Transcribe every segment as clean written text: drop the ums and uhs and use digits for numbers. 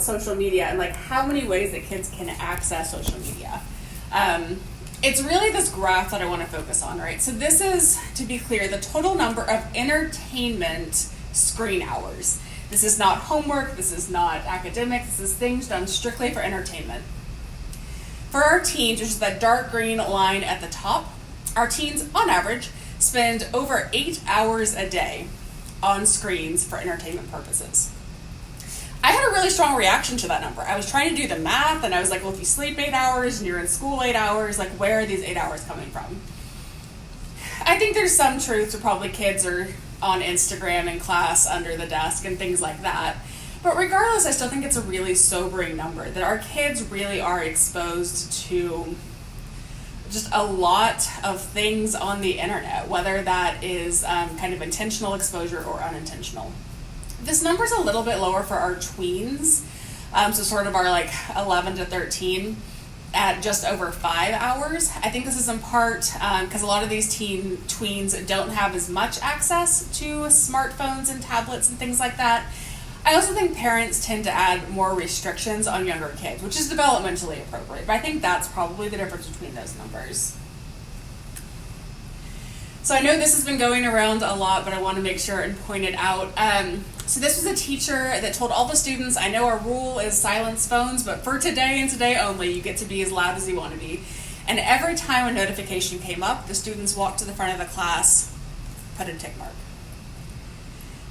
social media and like how many ways that kids can access social media. It's really this graph that I want to focus on, right? So this is, to be clear, the total number of entertainment screen hours. This is not homework, this is not academic, this is things done strictly for entertainment. For our teens, which is that dark green line at the top, our teens, on average, spend over 8 hours a day on screens for entertainment purposes. I had a really strong reaction to that number. I was trying to do the math, and I was like, well, if you sleep 8 hours and you're in school 8 hours, like, where are these 8 hours coming from? I think there's some truth to probably kids are on Instagram in class under the desk and things like that. But regardless, I still think it's a really sobering number, that our kids really are exposed to just a lot of things on the internet, whether that is kind of intentional exposure or unintentional. This number's a little bit lower for our tweens, so sort of our like 11 to 13 at just over 5 hours. I think this is in part because a lot of these tweens don't have as much access to smartphones and tablets and things like that. I also think parents tend to add more restrictions on younger kids, which is developmentally appropriate, but I think that's probably the difference between those numbers. So I know this has been going around a lot, but I want to make sure and point it out. So this was a teacher that told all the students, I know our rule is silence phones, but for today and today only, you get to be as loud as you want to be. And every time a notification came up, the students walked to the front of the class, put a tick mark.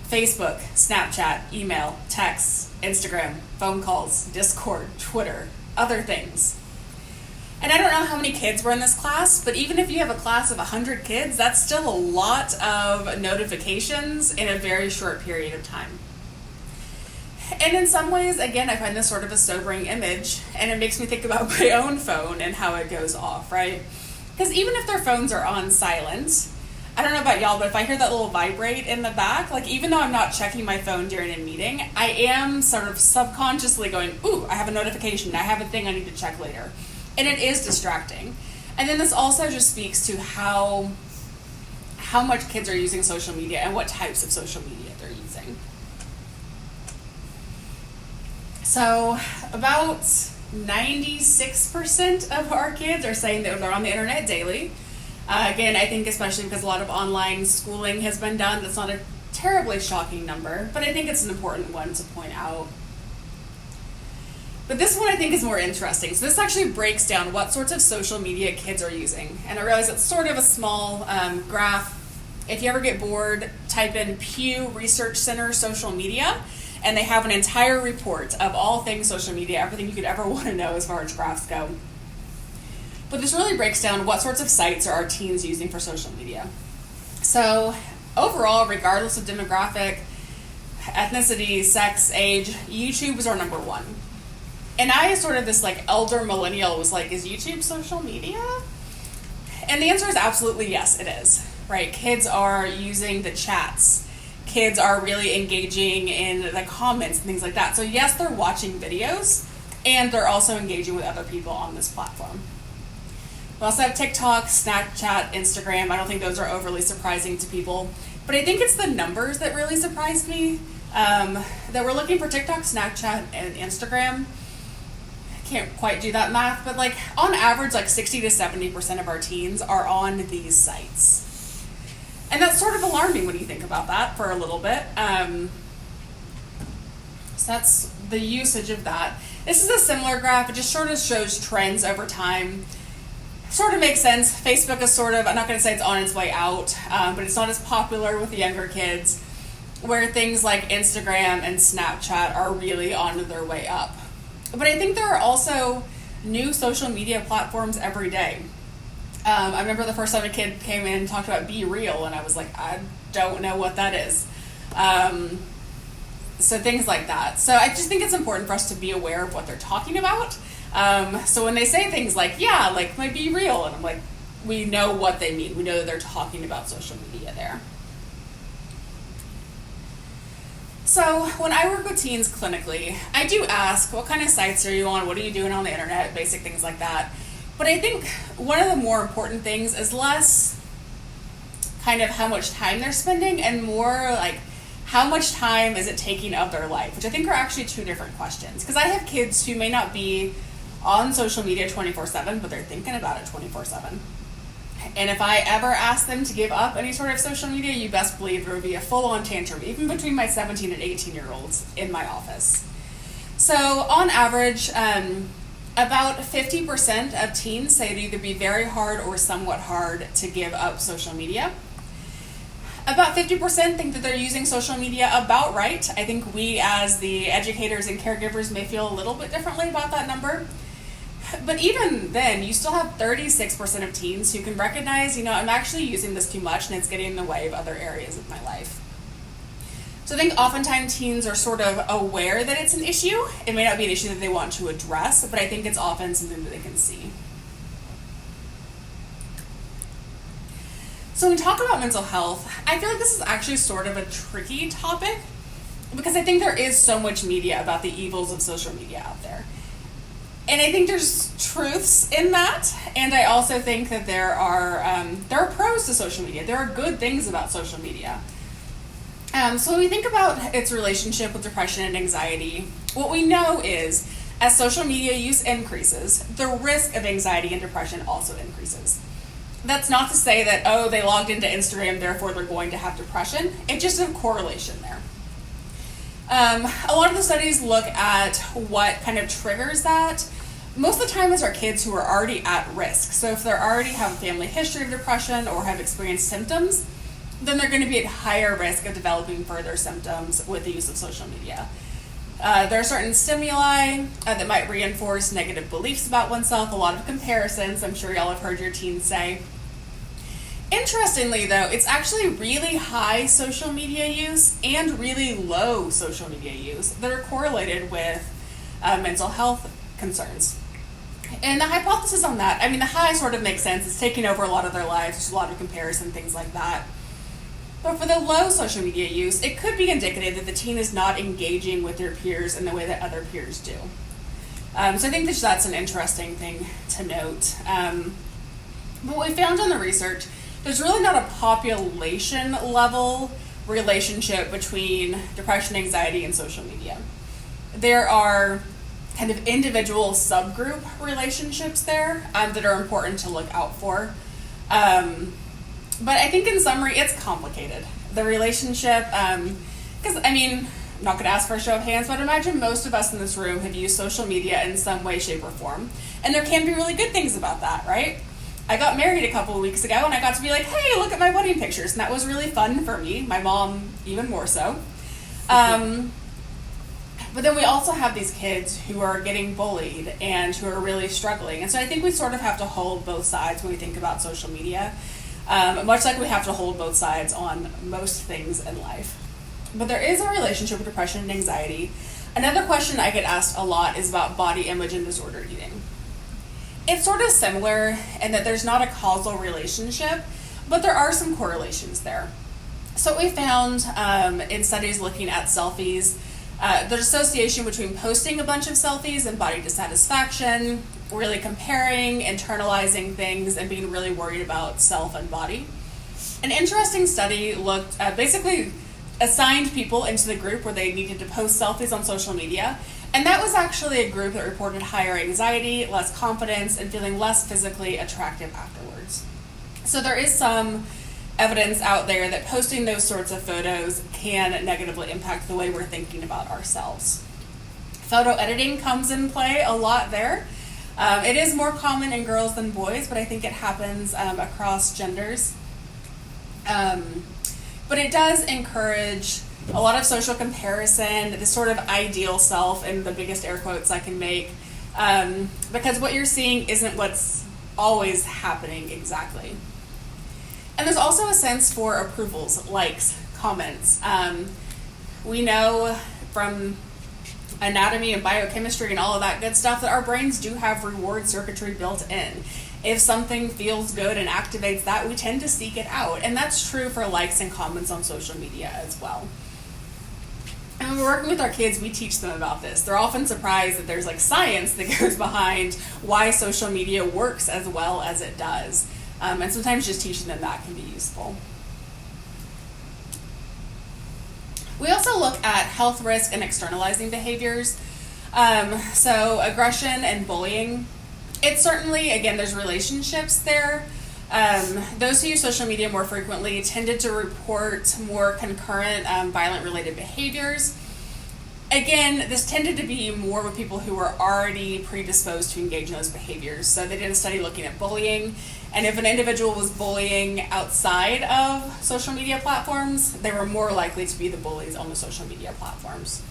Facebook, Snapchat, email, texts, Instagram, phone calls, Discord, Twitter, other things. And I don't know how many kids were in this class, but even if you have a class of 100 kids, that's still a lot of notifications in a very short period of time. And in some ways, again, I find this sort of a sobering image, and it makes me think about my own phone and how it goes off, right? Because even if their phones are on silent, I don't know about y'all, but if I hear that little vibrate in the back, like even though I'm not checking my phone during a meeting, I am sort of subconsciously going, ooh, I have a notification, I have a thing I need to check later. And it is distracting. And then this also just speaks to how much kids are using social media and what types of social media they're using. So about 96% of our kids are saying that they're on the internet daily. Again, I think especially because a lot of online schooling has been done, that's not a terribly shocking number, but I think it's an important one to point out. But this one I think is more interesting. So this actually breaks down what sorts of social media kids are using. And I realize it's sort of a small graph. If you ever get bored, type in Pew Research Center social media, and they have an entire report of all things social media, everything you could ever want to know as far as graphs go. But this really breaks down what sorts of sites are our teens using for social media. So overall, regardless of demographic, ethnicity, sex, age, YouTube is our number one. And I, as sort of this like elder millennial, was like, is YouTube social media? And the answer is absolutely yes, it is, right? Kids are using the chats. Kids are really engaging in the comments and things like that. So yes, they're watching videos, and they're also engaging with other people on this platform. We also have TikTok, Snapchat, Instagram. I don't think those are overly surprising to people. But I think it's the numbers that really surprised me. That we're looking for TikTok, Snapchat, and Instagram. Can't quite do that math, but like on average, like 60 to 70% of our teens are on these sites. And that's sort of alarming when you think about that for a little bit. So that's the usage of that. This is a similar graph. It just sort of shows trends over time. Sort of makes sense. Facebook is sort of, I'm not going to say it's on its way out, but it's not as popular with the younger kids, where things like Instagram and Snapchat are really on their way up. But I think there are also new social media platforms every day. I remember the first time a kid came in and talked about Be Real, and I was like, I don't know what that is. So things like that. So I just think it's important for us to be aware of what they're talking about. So when they say things like, yeah, like my Be Real, and I'm like, we know what they mean. We know that they're talking about social media there. So when I work with teens clinically, I do ask, what kind of sites are you on? What are you doing on the internet? Basic things like that. But I think one of the more important things is less kind of how much time they're spending and more like how much time is it taking of their life, which I think are actually two different questions. Because I have kids who may not be on social media 24/7, but they're thinking about it 24/7. And if I ever ask them to give up any sort of social media, you best believe there would be a full-on tantrum, even between my 17 and 18-year-olds in my office. So on average, about 50% of teens say it'd either be very hard or somewhat hard to give up social media. About 50% think that they're using social media about right. I think we as the educators and caregivers may feel a little bit differently about that number. But even then, you still have 36% of teens who can recognize, I'm actually using this too much and it's getting in the way of other areas of my life. So I think oftentimes teens are sort of aware that it's an issue. It may not be an issue that they want to address, but I think it's often something that they can see. So when we talk about mental health, I feel like this is actually sort of a tricky topic because I think there is so much media about the evils of social media out there. And I think there's truths in that, and I also think that there are pros to social media. There are good things about social media. So when we think about its relationship with depression and anxiety, what we know is as social media use increases, the risk of anxiety and depression also increases. That's not to say that, they logged into Instagram, therefore they're going to have depression. It's just a correlation there. A lot of the studies look at what kind of triggers that. Most of the time it's our kids who are already at risk. So if they already have a family history of depression or have experienced symptoms, then they're going to be at higher risk of developing further symptoms with the use of social media. There are certain stimuli that might reinforce negative beliefs about oneself, a lot of comparisons. I'm sure y'all have heard your teens say. Interestingly, though, it's actually really high social media use and really low social media use that are correlated with mental health concerns. And the hypothesis on that, the high sort of makes sense. It's taking over a lot of their lives. There's a lot of comparison, things like that. But for the low social media use, it could be indicative that the teen is not engaging with their peers in the way that other peers do. So I think that's an interesting thing to note. But what we found in the research, there's really not a population level relationship between depression, anxiety, and social media. There are kind of individual subgroup relationships there that are important to look out for. But I think in summary, it's complicated. The relationship, because I'm not going to ask for a show of hands, but imagine most of us in this room have used social media in some way, shape, or form. And there can be really good things about that, right? I got married a couple of weeks ago and I got to be like, hey, look at my wedding pictures. And that was really fun for me, my mom even more so. But then we also have these kids who are getting bullied and who are really struggling. And so I think we sort of have to hold both sides when we think about social media, much like we have to hold both sides on most things in life. But there is a relationship with depression and anxiety. Another question I get asked a lot is about body image and disordered eating. It's sort of similar in that there's not a causal relationship, but there are some correlations there. So what we found in studies looking at selfies, there's association between posting a bunch of selfies and body dissatisfaction, really comparing, internalizing things, and being really worried about self and body. An interesting study looked basically assigned people into the group where they needed to post selfies on social media, and that was actually a group that reported higher anxiety, less confidence, and feeling less physically attractive afterwards. So there is some evidence out there that posting those sorts of photos can negatively impact the way we're thinking about ourselves. Photo editing comes in play a lot there. It is more common in girls than boys, but I think it happens across genders. But it does encourage a lot of social comparison, this sort of ideal self, and the biggest air quotes I can make, because what you're seeing isn't what's always happening exactly. And there's also a sense for approvals, likes, comments. We know from anatomy and biochemistry and all of that good stuff that our brains do have reward circuitry built in. If something feels good and activates that, we tend to seek it out. And that's true for likes and comments on social media as well. And when we're working with our kids, we teach them about this. They're often surprised that there's science that goes behind why social media works as well as it does. And sometimes just teaching them that can be useful. We also look at health risk and externalizing behaviors. So aggression and bullying. It's certainly, again, there's relationships there. Those who use social media more frequently tended to report more concurrent violent related behaviors. Again, this tended to be more with people who were already predisposed to engage in those behaviors. So they did a study looking at bullying, and if an individual was bullying outside of social media platforms, they were more likely to be the bullies on the social media platforms.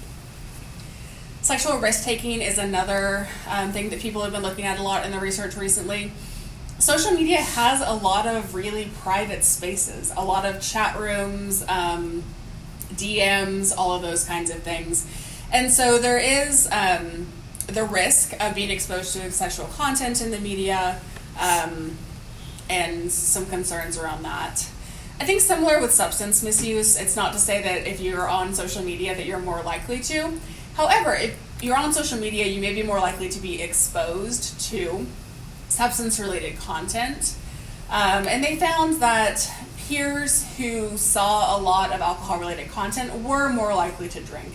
Sexual risk-taking is another thing that people have been looking at a lot in the research recently. Social media has a lot of really private spaces, a lot of chat rooms, DMs, all of those kinds of things. And so there is the risk of being exposed to sexual content in the media and some concerns around that. I think similar with substance misuse, it's not to say that if you're on social media that you're more likely to. However, if you're on social media, you may be more likely to be exposed to substance-related content. And they found that peers who saw a lot of alcohol-related content were more likely to drink,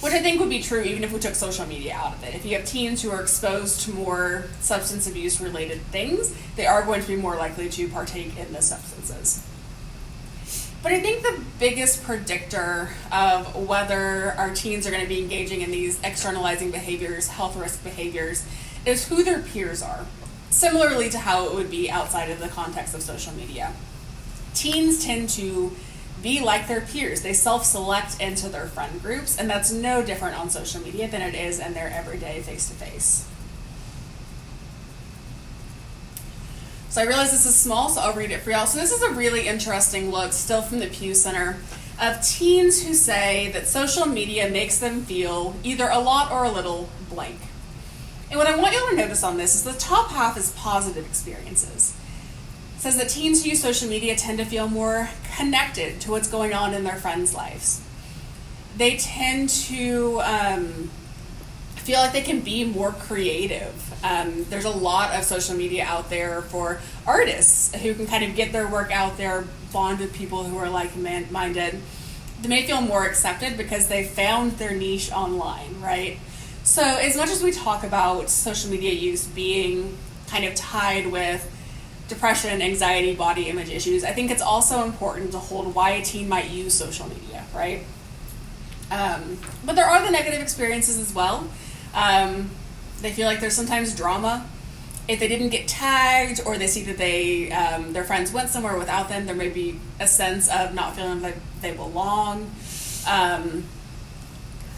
which I think would be true even if we took social media out of it. If you have teens who are exposed to more substance abuse-related things, they are going to be more likely to partake in the substances. But I think the biggest predictor of whether our teens are going to be engaging in these externalizing behaviors, health risk behaviors, is who their peers are, similarly to how it would be outside of the context of social media. Teens tend to be like their peers. They self-select into their friend groups, and that's no different on social media than it is in their everyday face-to-face. So I realize this is small, so I'll read it for y'all. So this is a really interesting look, still from the Pew Center, of teens who say that social media makes them feel either a lot or a little blank. And what I want y'all to notice on this is the top half is positive experiences. It says that teens who use social media tend to feel more connected to what's going on in their friends' lives. They tend to feel like they can be more creative. There's a lot of social media out there for artists who can kind of get their work out there, bond with people who are like-minded. They may feel more accepted because they found their niche online, right? So as much as we talk about social media use being kind of tied with depression, anxiety, body image issues, I think it's also important to hold why a teen might use social media, right? But there are the negative experiences as well. They feel like there's sometimes drama. If they didn't get tagged or they see that their friends went somewhere without them, there may be a sense of not feeling like they belong.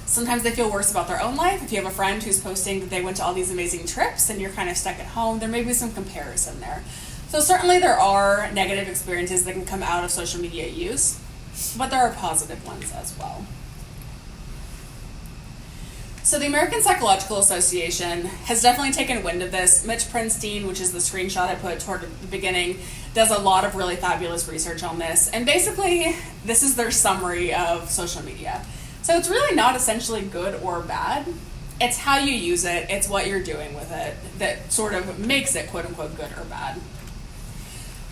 Sometimes they feel worse about their own life. If you have a friend who's posting that they went to all these amazing trips and you're kind of stuck at home, there may be some comparison there. So certainly there are negative experiences that can come out of social media use, but there are positive ones as well. So the American Psychological Association has definitely taken wind of this. Mitch Prinstein, which is the screenshot I put toward the beginning, does a lot of really fabulous research on this. And basically, this is their summary of social media. So it's really not essentially good or bad. It's how you use it, it's what you're doing with it that sort of makes it quote unquote good or bad.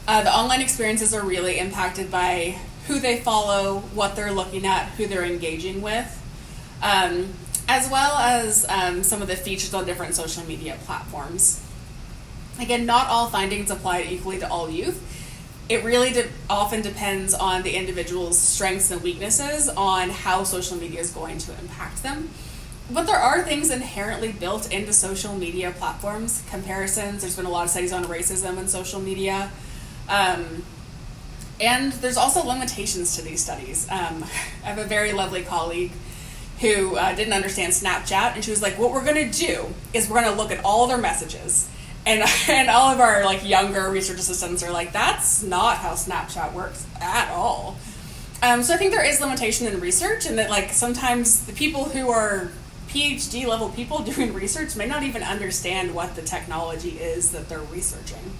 The online experiences are really impacted by who they follow, what they're looking at, who they're engaging with. As well as some of the features on different social media platforms. Again, not all findings apply equally to all youth. It really often depends on the individual's strengths and weaknesses on how social media is going to impact them. But there are things inherently built into social media platforms, comparisons. There's been a lot of studies on racism in social media. And there's also limitations to these studies. I have a very lovely colleague who didn't understand Snapchat, and she was like, what we're going to do is we're going to look at all their messages. And all of our like younger research assistants are like, that's not how Snapchat works at all. So I think there is limitation in research, and that like sometimes the people who are PhD level people doing research may not even understand what the technology is that they're researching.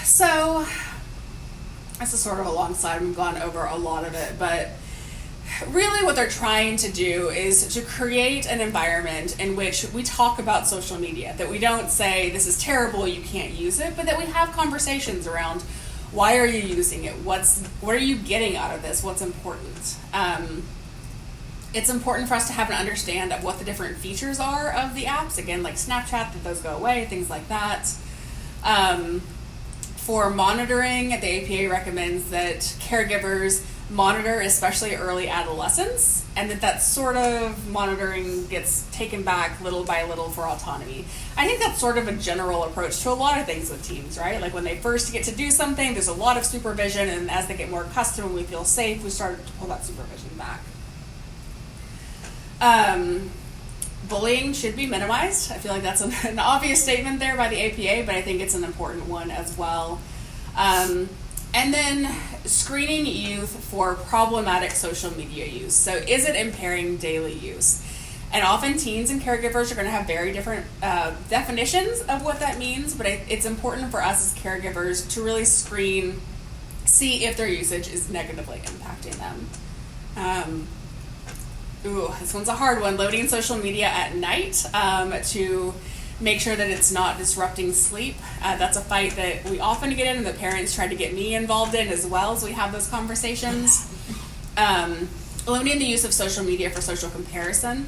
So this is sort of a long slide. We've gone over a lot of it, but really what they're trying to do is to create an environment in which we talk about social media, that we don't say this is terrible, you can't use it, but that we have conversations around Why are you using it? What are you getting out of this? What's important? It's important for us to have an understand of what the different features are of the apps. Again, like Snapchat, that those go away, things like that. For monitoring, the APA recommends that caregivers monitor especially early adolescence, and that sort of monitoring gets taken back little by little for autonomy. I think that's sort of a general approach to a lot of things with teens, right? Like when they first get to do something, there's a lot of supervision, and as they get more accustomed and we feel safe, we start to pull that supervision back. Bullying should be minimized. I feel like that's an obvious statement there by the APA, but I think it's an important one as well. And then screening youth for problematic social media use. So is it impairing daily use? And often teens and caregivers are going to have very different definitions of what that means, but it's important for us as caregivers to really screen, see if their usage is negatively impacting them. This one's a hard one. Loading social media at night to make sure that it's not disrupting sleep. That's a fight that we often get in, and the parents try to get me involved in as well as we have those conversations. Limiting the use of social media for social comparison.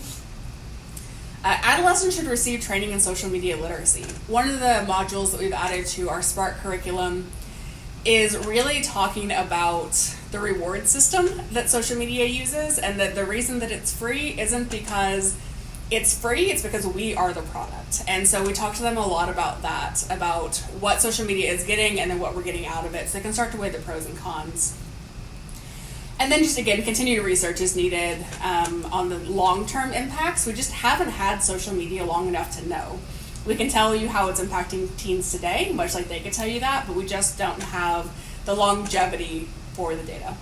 Adolescents should receive training in social media literacy. One of the modules that we've added to our Spark curriculum is really talking about the reward system that social media uses, and that the reason that it's free isn't because it's free, it's because we are the product. And so we talk to them a lot about that, about what social media is getting and then what we're getting out of it, so they can start to weigh the pros and cons. And then just again, continued research is needed on the long-term impacts. We just haven't had social media long enough to know. We can tell you how it's impacting teens today, much like they could tell you that, but we just don't have the longevity for the data.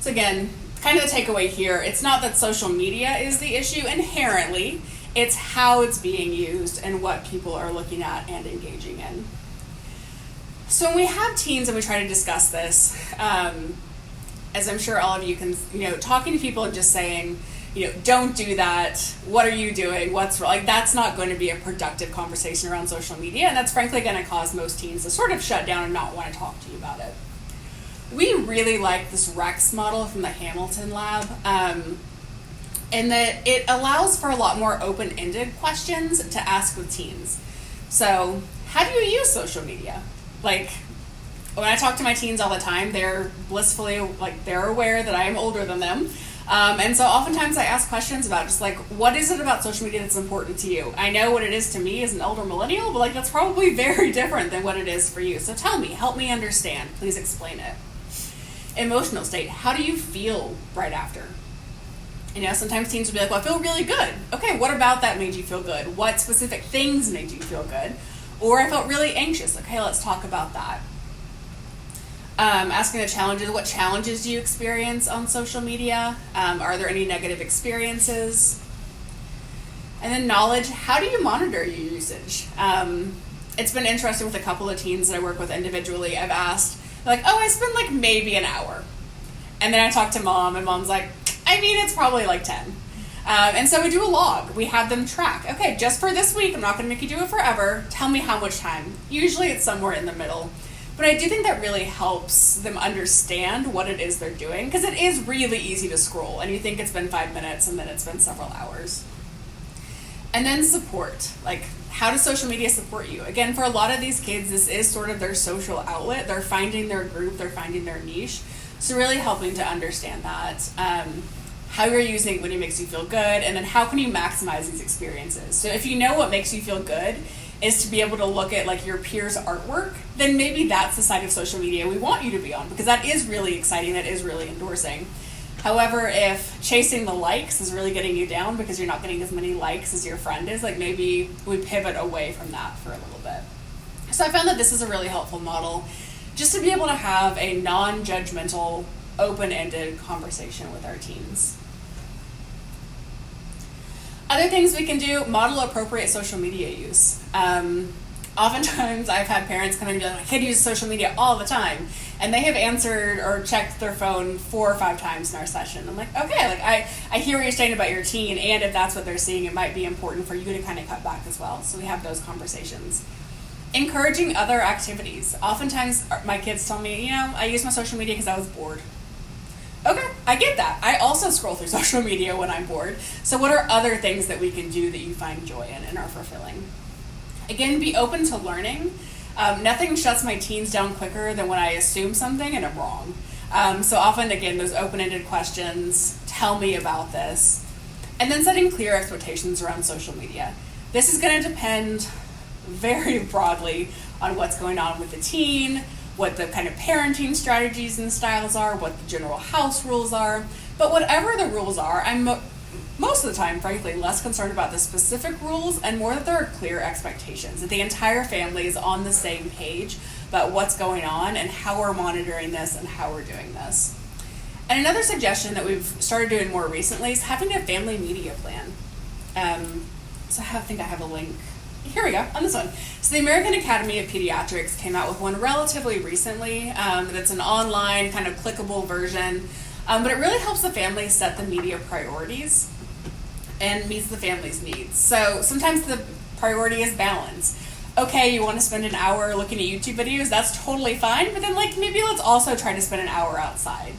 So again, kind of the takeaway here, it's not that social media is the issue inherently, it's how it's being used and what people are looking at and engaging in. So when we have teens and we try to discuss this, as I'm sure all of you can, talking to people and just saying, don't do that, what are you doing, what's wrong, like that's not going to be a productive conversation around social media, and that's frankly going to cause most teens to sort of shut down and not want to talk to you about it. We really like this REX model from the Hamilton lab, in that it allows for a lot more open-ended questions to ask with teens. So, how do you use social media? Like, when I talk to my teens all the time, they're blissfully, they're aware that I am older than them. And so oftentimes I ask questions about just what is it about social media that's important to you? I know what it is to me as an older millennial, but that's probably very different than what it is for you. So tell me, help me understand, please explain it. Emotional state, how do you feel right after? Sometimes teens will be like, well, I feel really good. Okay, what about that made you feel good? What specific things made you feel good? Or I felt really anxious. Okay, let's talk about that. Asking the challenges, what challenges do you experience on social media? Are there any negative experiences? And then knowledge, how do you monitor your usage? It's been interesting with a couple of teens that I work with individually. I've asked, I spend maybe an hour. And then I talk to mom, and mom's like, it's probably 10. And so we do a log. We have them track. Okay, just for this week, I'm not going to make you do it forever. Tell me how much time. Usually it's somewhere in the middle. But I do think that really helps them understand what it is they're doing, because it is really easy to scroll, and you think it's been 5 minutes, and then it's been several hours. And then support. How does social media support you? Again, for a lot of these kids, this is sort of their social outlet. They're finding their group, they're finding their niche. So really helping to understand that. How you're using it when it makes you feel good, and then how can you maximize these experiences? So if you know what makes you feel good is to be able to look at your peers' artwork, then maybe that's the side of social media we want you to be on, because that is really exciting, that is really endorsing. However, if chasing the likes is really getting you down because you're not getting as many likes as your friend is, maybe we pivot away from that for a little bit. So I found that this is a really helpful model just to be able to have a non-judgmental, open-ended conversation with our teens. Other things we can do, model appropriate social media use. Oftentimes I've had parents come in and be like, my kid uses social media all the time, and they have answered or checked their phone 4 or 5 times in our session. I'm like, okay, I hear what you're saying about your teen, and if that's what they're seeing, it might be important for you to kind of cut back as well. So we have those conversations. Encouraging other activities. Oftentimes my kids tell me, I use my social media because I was bored. Okay, I get that. I also scroll through social media when I'm bored. So what are other things that we can do that you find joy in and are fulfilling? Again, be open to learning. Nothing shuts my teens down quicker than when I assume something and I'm wrong. So often, again, those open-ended questions, tell me about this. And then setting clear expectations around social media. This is going to depend very broadly on what's going on with the teen, what the kind of parenting strategies and styles are, what the general house rules are. But whatever the rules are, I'm most of the time, frankly, less concerned about the specific rules and more that there are clear expectations, that the entire family is on the same page about what's going on and how we're monitoring this and how we're doing this. And another suggestion that we've started doing more recently is having a family media plan. So I think I have a link. Here we go, on this one. So the American Academy of Pediatrics came out with one relatively recently that's an online kind of clickable version, but it really helps the family set the media priorities and meets the family's needs. So sometimes the priority is balance. Okay, you want to spend an hour looking at YouTube videos, that's totally fine, but then maybe let's also try to spend an hour outside.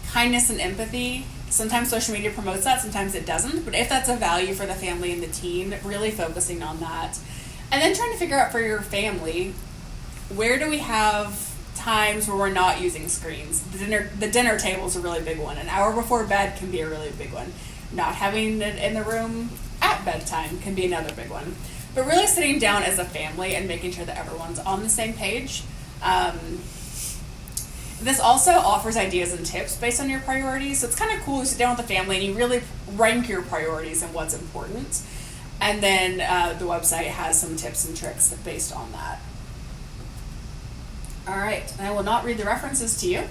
Kindness and empathy. Sometimes social media promotes that, sometimes it doesn't, but if that's a value for the family and the teen, really focusing on that. And then trying to figure out for your family, where do we have times where we're not using screens? The dinner table is a really big one. An hour before bed can be a really big one. Not having it in the room at bedtime can be another big one. But really sitting down as a family and making sure that everyone's on the same page. This also offers ideas and tips based on your priorities. So it's kind of cool to sit down with the family and you really rank your priorities and what's important. And then the website has some tips and tricks based on that. All right, and I will not read the references to you.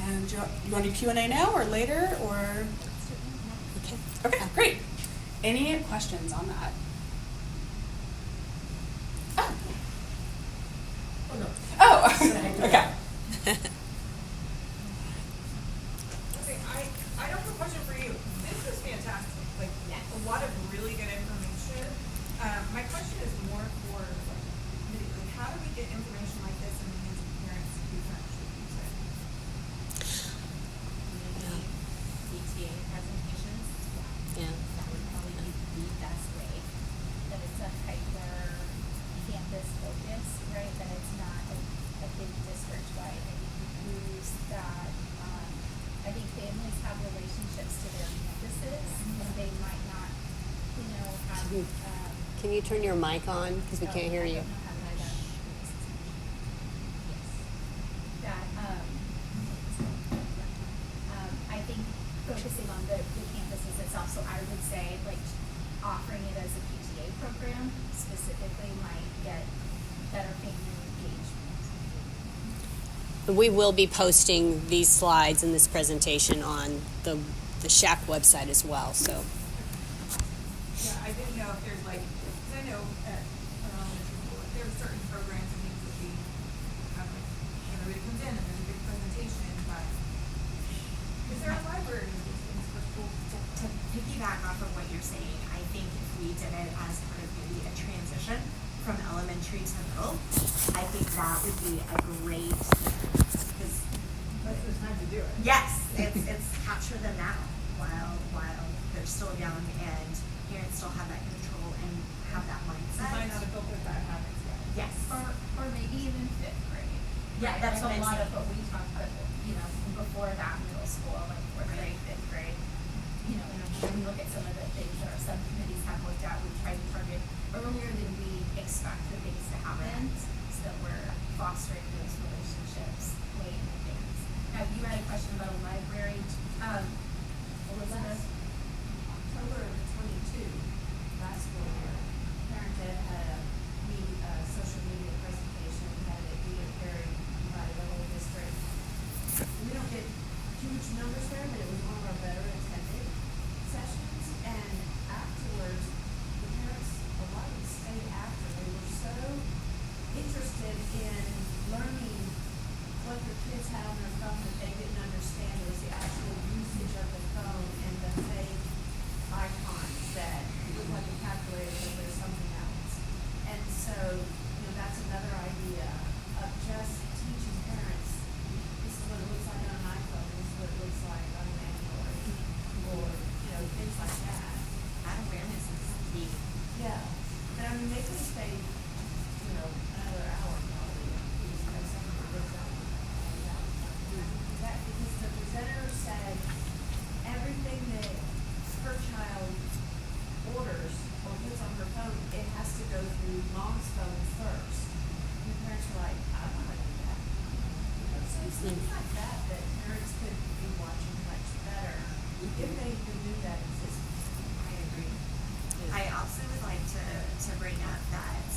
And you want to do Q&A now or later or? Okay, great. Any questions on that? Oh, okay. Okay, I have a question for you. This is fantastic. A lot of really good information. My question is more for how do we get information like this in the hands of parents who can actually use it? Maybe PTA presentations. Yeah. That would probably be the best way. That it's a hyper campus focus, right? That it's not a big district wide. I think we use that. I think families have relationships to their campuses, and they might not, have. Can you turn your mic on? Because we can't hear you. I think focusing on the campuses itself, so I would say offering it as a PTA program specifically might get better family engagement. We will be posting these slides and this presentation on the SHAC website as well. So. Yeah, I didn't know if there's because I know at elementary school, if there are certain programs and things that we have, everybody comes in and there's a big presentation, but is there a library of these things for schools? To piggyback off of what you're saying, I think if we did it as part of maybe a transition from elementary to middle, I think that would be a great, because That's the time to do it. yes, it's capture them now while they're still young and parents still have that control and have that mindset. You might not have built those bad habits yet. Yes. Or maybe even fifth grade. Yeah, that's what a I'm lot saying. of what we talk about, before that middle school, fourth grade, fifth grade. When we look at some of the things that our subcommittees have looked at, we try to target earlier than we expect the things to happen, so that we're fostering those relationships way in advance. Now, you had a question about a library, Elizabeth? October of 22, last school year, Parent Ed had a social media presentation, had it be very divided the whole district. We don't get huge numbers there, but it was one of our better attended sessions. And afterwards, the parents, a lot of them stayed after. They were so interested in learning what their kids had on their phone that they didn't understand. It was the actual usage of the phone and the fake icons that look like a calculator, but there's something else. And if they remove that existence. I agree. I also would like to bring up that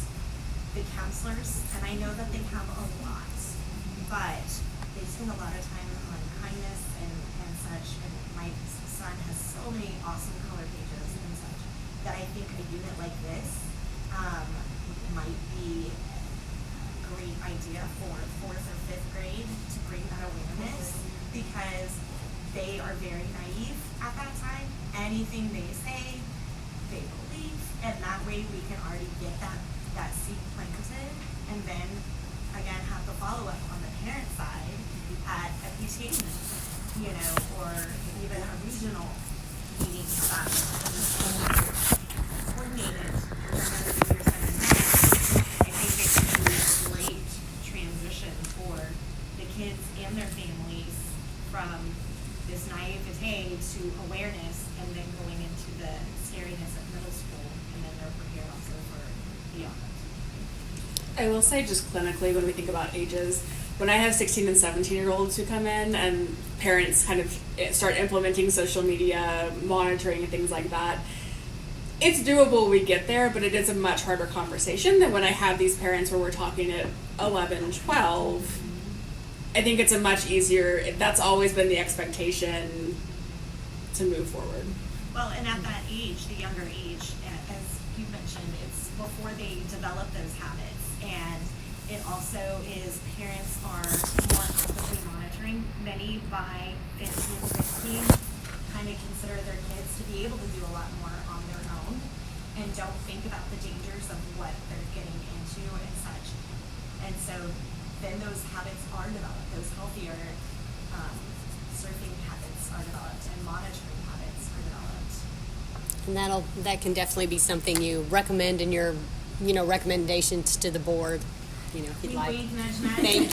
the counselors, and I know that they have a lot, but they spend a lot of time on kindness and such, and my son has so many awesome color pages and such, that I think a unit like this might be a great idea for 4th or 5th grade to bring that awareness, because they are very naive at that time. Anything they say, they believe, and that way we can already get that seed planted, and then again have the follow-up on the parent side at a PTA meeting, or even a regional meeting that the school coordinated with the leaders and I think it could be a great transition for the kids and their families from this naivete to awareness, and then going into the scariness of middle school, and then they're prepared also for beyond. I will say, just clinically, when we think about ages, when I have 16 and 17-year-olds who come in and parents kind of start implementing social media monitoring and things like that, it's doable, we get there, but it is a much harder conversation than when I have these parents where we're talking at 11, 12. I think it's a much easier, that's always been the expectation to move forward. Well, and at that age, the younger age, as you mentioned, it's before they develop those habits. And it also is, parents are more actively monitoring. Many by 15 and 16 kind of consider their kids to be able to do a lot more on their own and don't think about the dangers of what they're getting into and such. And so then those habits are developed, those healthier surfing habits are developed, and monitoring habits are developed. And that can definitely be something you recommend in your, recommendations to the board, if you'd like. Wink, nudge, nudge. Thank you.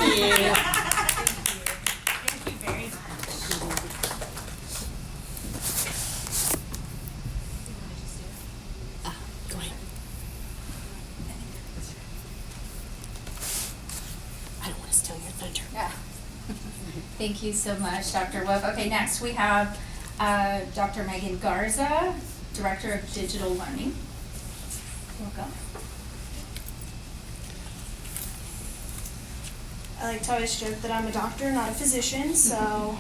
Thank you very much. Go ahead. I don't want to steal your thunder. Yeah. Thank you so much, Dr. Wolf. Okay, next we have Dr. Megan Garza, Director of Digital Learning. Welcome. I like to always joke that I'm a doctor, not a physician, so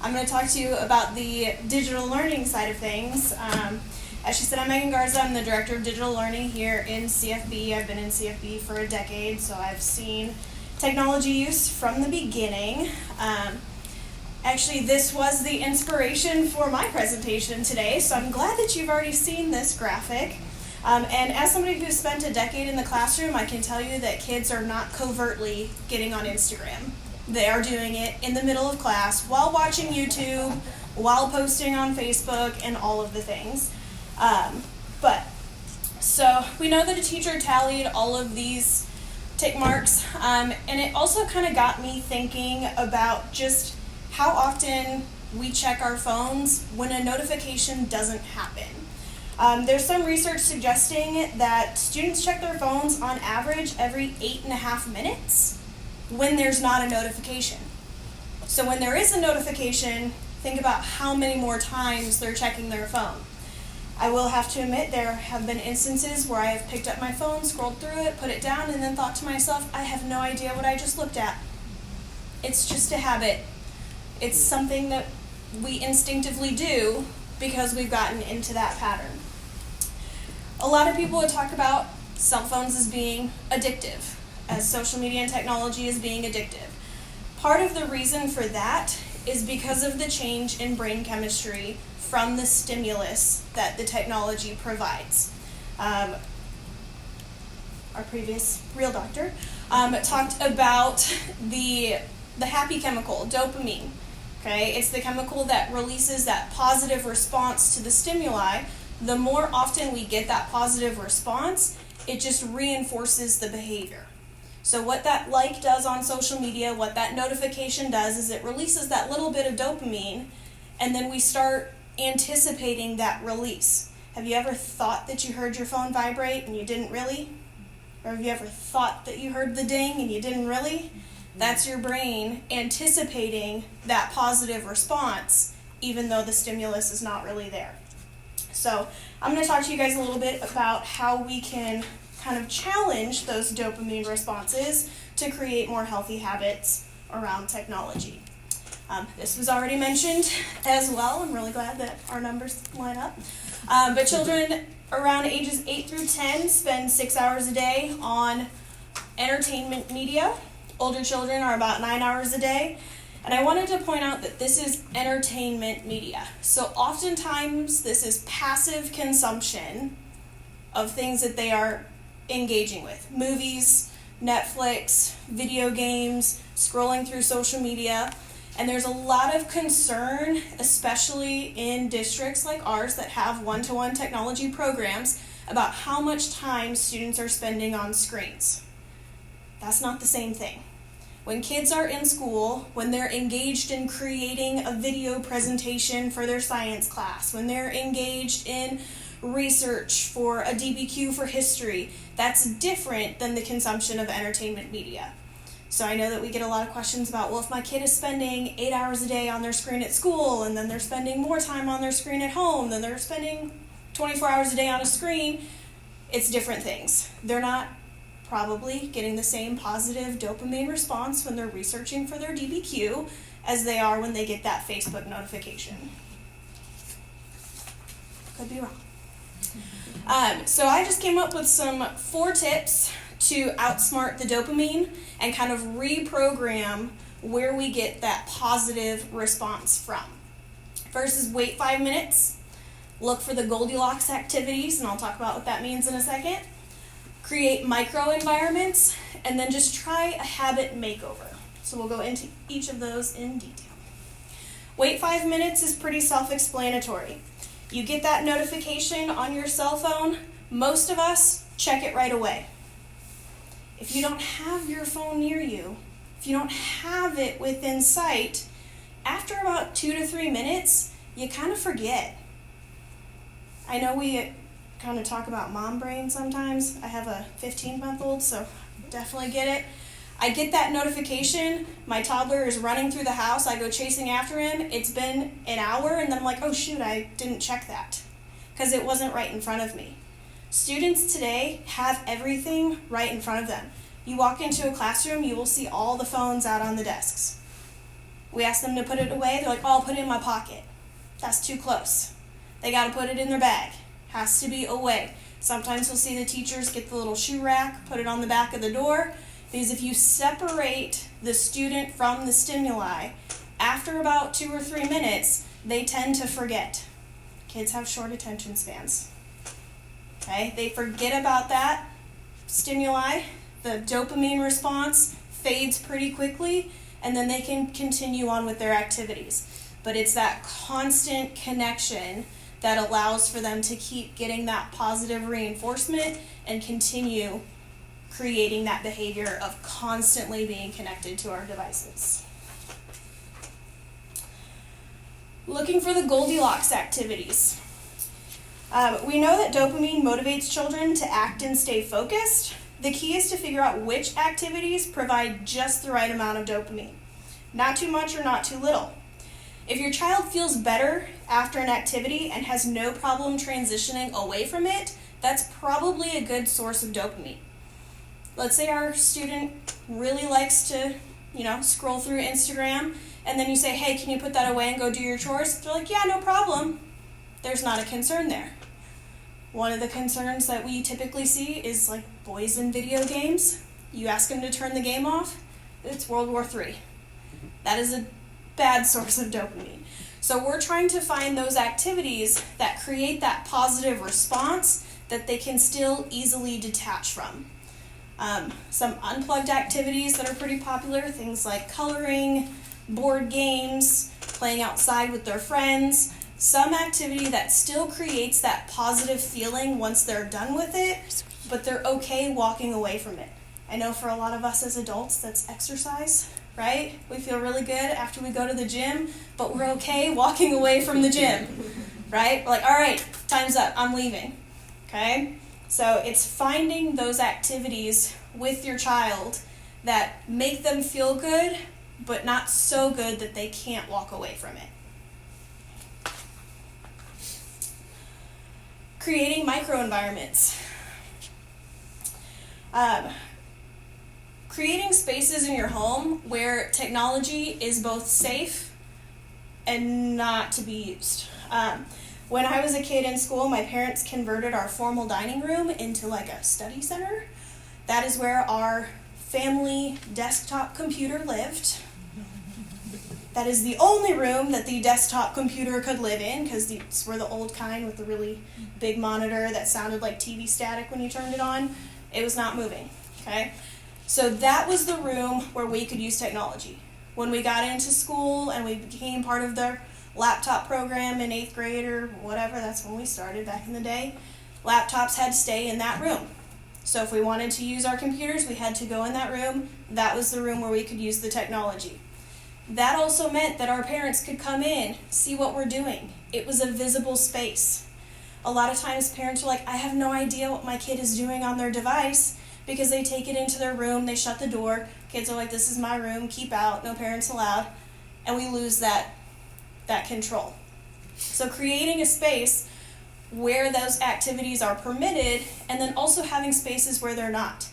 I'm going to talk to you about the digital learning side of things. As she said, I'm Megan Garza. I'm the Director of Digital Learning here in CFB. I've been in CFB for a decade, so I've seen technology use from the beginning. Actually, this was the inspiration for my presentation today, so I'm glad that you've already seen this graphic. And as somebody who's spent a decade in the classroom, I can tell you that kids are not covertly getting on Instagram. They are doing it in the middle of class, while watching YouTube, while posting on Facebook, and all of the things. So we know that a teacher tallied all of these tick marks, and it also kind of got me thinking about just how often we check our phones when a notification doesn't happen. There's some research suggesting that students check their phones on average every 8.5 minutes when there's not a notification. So when there is a notification, think about how many more times they're checking their phone. I will have to admit, there have been instances where I have picked up my phone, scrolled through it, put it down, and then thought to myself, I have no idea what I just looked at. It's just a habit. It's something that we instinctively do because we've gotten into that pattern. A lot of people would talk about cell phones as being addictive, as social media and technology as being addictive. Part of the reason for that is because of the change in brain chemistry from the stimulus that the technology provides. Our previous real doctor talked about the happy chemical, dopamine. Okay, it's the chemical that releases that positive response to the stimuli. The more often we get that positive response, it just reinforces the behavior. So what that like does on social media, what that notification does, is it releases that little bit of dopamine, and then we start anticipating that release. Have you ever thought that you heard your phone vibrate and you didn't really? Or have you ever thought that you heard the ding and you didn't really? That's your brain anticipating that positive response even though the stimulus is not really there. So I'm going to talk to you guys a little bit about how we can kind of challenge those dopamine responses to create more healthy habits around technology. This was already mentioned as well. I'm really glad that our numbers line up. But children around ages 8 through 10 spend 6 hours a day on entertainment media. Older children are about 9 hours a day. And I wanted to point out that this is entertainment media. So oftentimes this is passive consumption of things that they are engaging with. Movies, Netflix, video games, scrolling through social media. And there's a lot of concern, especially in districts like ours that have one-to-one technology programs, about how much time students are spending on screens. That's not the same thing. When kids are in school, when they're engaged in creating a video presentation for their science class, when they're engaged in research for a DBQ for history, that's different than the consumption of entertainment media. So I know that we get a lot of questions about, well, if my kid is spending 8 hours a day on their screen at school, and then they're spending more time on their screen at home, then they're spending 24 hours a day on a screen, it's different things. They're not probably getting the same positive dopamine response when they're researching for their DBQ as they are when they get that Facebook notification. Could be wrong. So I just came up with some 4 tips to outsmart the dopamine and kind of reprogram where we get that positive response from. First is wait 5 minutes. Look for the Goldilocks activities, and I'll talk about what that means in a second. Create micro environments, and then just try a habit makeover. So we'll go into each of those in detail. Wait 5 minutes is pretty self-explanatory. You get that notification on your cell phone, most of us check it right away. If you don't have your phone near you, if you don't have it within sight, after about 2 to 3 minutes, you kind of forget. I know we kind of talk about mom brain sometimes. I have a 15-month-old, so definitely get it. I get that notification, my toddler is running through the house, I go chasing after him, it's been an hour, and then I'm like, oh shoot, I didn't check that, because it wasn't right in front of me. Students today have everything right in front of them. You walk into a classroom, you will see all the phones out on the desks. We ask them to put it away, they're like, oh, I'll put it in my pocket. That's too close. They got to put it in their bag. Has to be away. Sometimes you'll see the teachers get the little shoe rack, put it on the back of the door, because if you separate the student from the stimuli, after about 2 or 3 minutes, they tend to forget. Kids have short attention spans. Okay, they forget about that stimuli, the dopamine response fades pretty quickly, and then they can continue on with their activities. But it's that constant connection that allows for them to keep getting that positive reinforcement and continue creating that behavior of constantly being connected to our devices. Looking for the Goldilocks activities. We know that dopamine motivates children to act and stay focused. The key is to figure out which activities provide just the right amount of dopamine. Not too much or not too little. If your child feels better after an activity and has no problem transitioning away from it, that's probably a good source of dopamine. Let's say our student really likes to, scroll through Instagram, and then you say, hey, can you put that away and go do your chores? They're like, yeah, no problem. There's not a concern there. One of the concerns that we typically see is like boys in video games. You ask them to turn the game off, it's World War III. That is a bad source of dopamine. So we're trying to find those activities that create that positive response that they can still easily detach from. Some unplugged activities that are pretty popular, things like coloring, board games, playing outside with their friends, some activity that still creates that positive feeling once they're done with it, but they're okay walking away from it. I know for a lot of us as adults, that's exercise, right? We feel really good after we go to the gym, but we're okay walking away from the gym, right? We're like, all right, time's up, I'm leaving, okay? So it's finding those activities with your child that make them feel good, but not so good that they can't walk away from it. creating microenvironments. Creating spaces in your home where technology is both safe and not to be used. When I was a kid in school, my parents converted our formal dining room into like a study center. That is where our family desktop computer lived. That is the only room that the desktop computer could live in, because these were the old kind with the really big monitor that sounded like TV static when you turned it on. It was not moving, okay? So that was the room where we could use technology. When we got into school and we became part of their laptop program in 8th grade or whatever, that's when we started back in the day, laptops had to stay in that room. So if we wanted to use our computers, we had to go in that room. That was the room where we could use the technology. That also meant that our parents could come in, see what we're doing. It was a visible space. A lot of times parents are like, I have no idea what my kid is doing on their device, because they take it into their room, they shut the door, kids are like, this is my room, keep out, no parents allowed, and we lose that control. So creating a space where those activities are permitted, and then also having spaces where they're not.